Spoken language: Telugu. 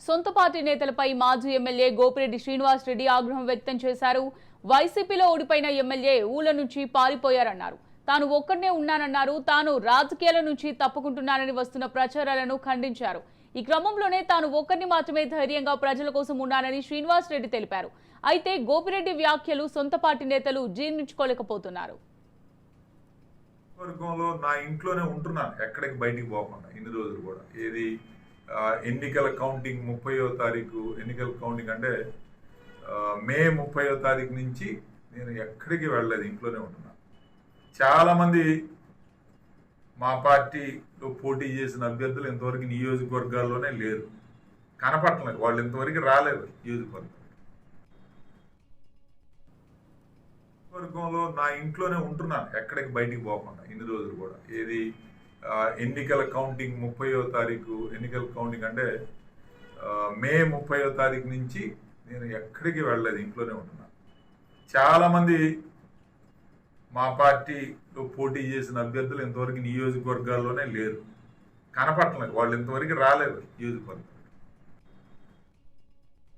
సొంత పార్టీ నేతలపై మాజీ ఎమ్మెల్యే గోపిరెడ్డి శ్రీనివాస్ రెడ్డి ఆగ్రహం వ్యక్తం చేశారు. వైసీపీలో ఓడిపోయిన ఎమ్మెల్యే ఊళ్ళ నుంచి పారిపోయారన్నారు. తాను ఒక్కడనే ఉన్నానన్నారు. తాను రాజకీయాల నుంచి తప్పుకుంటున్నానని వస్తున్న ప్రచారాలను ఖండించారు. ఈ క్రమంలోనే తాను ఒక్కరిని మాత్రమే ధైర్యంగా ప్రజల కోసం ఉన్నానని శ్రీనివాస్ రెడ్డి తెలిపారు. అయితే గోపిరెడ్డి వ్యాఖ్యలు సొంత పార్టీ నేతలు జీర్ణించుకోలేకపోతున్నారు. వర్గంలో నా ఇంట్లోనే ఉంటున్నాను, ఎక్కడికి బయటికి పోకుండా ఇన్ని రోజులు కూడా. ఏది ఎన్నికల కౌంటింగ్ 30వ తారీఖు ఎన్నికల కౌంటింగ్ అంటే మే 30వ తారీఖు నుంచి నేను ఎక్కడికి వెళ్ళలేదు, ఇంట్లోనే ఉంటున్నాను. చాలామంది మా పార్టీలో పోటీ చేసిన అభ్యర్థులు ఇంతవరకు నియోజకవర్గాల్లోనే లేరు, కనపట్టలేదు. వాళ్ళు ఇంతవరకు రాలేదు నియోజకవర్గం. వర్గంలో నా ఇంట్లోనే ఉంటున్నాను, ఎక్కడికి బయటికి పోకుండా ఇన్ని రోజులు కూడా. ఏది ఎన్నికల కౌంటింగ్ 30వ తారీఖు ఎన్నికల కౌంటింగ్ అంటే మే 30వ తారీఖు నుంచి నేను ఎక్కడికి వెళ్ళలేదు, ఇంట్లోనే ఉంటున్నాను. చాలామంది మా పార్టీలో పోటీ చేసిన అభ్యర్థులు ఇంతవరకు నియోజకవర్గాల్లోనే లేరు, కనపట్టలేదు. వాళ్ళు ఇంతవరకు రాలేదు నియోజకవర్గం.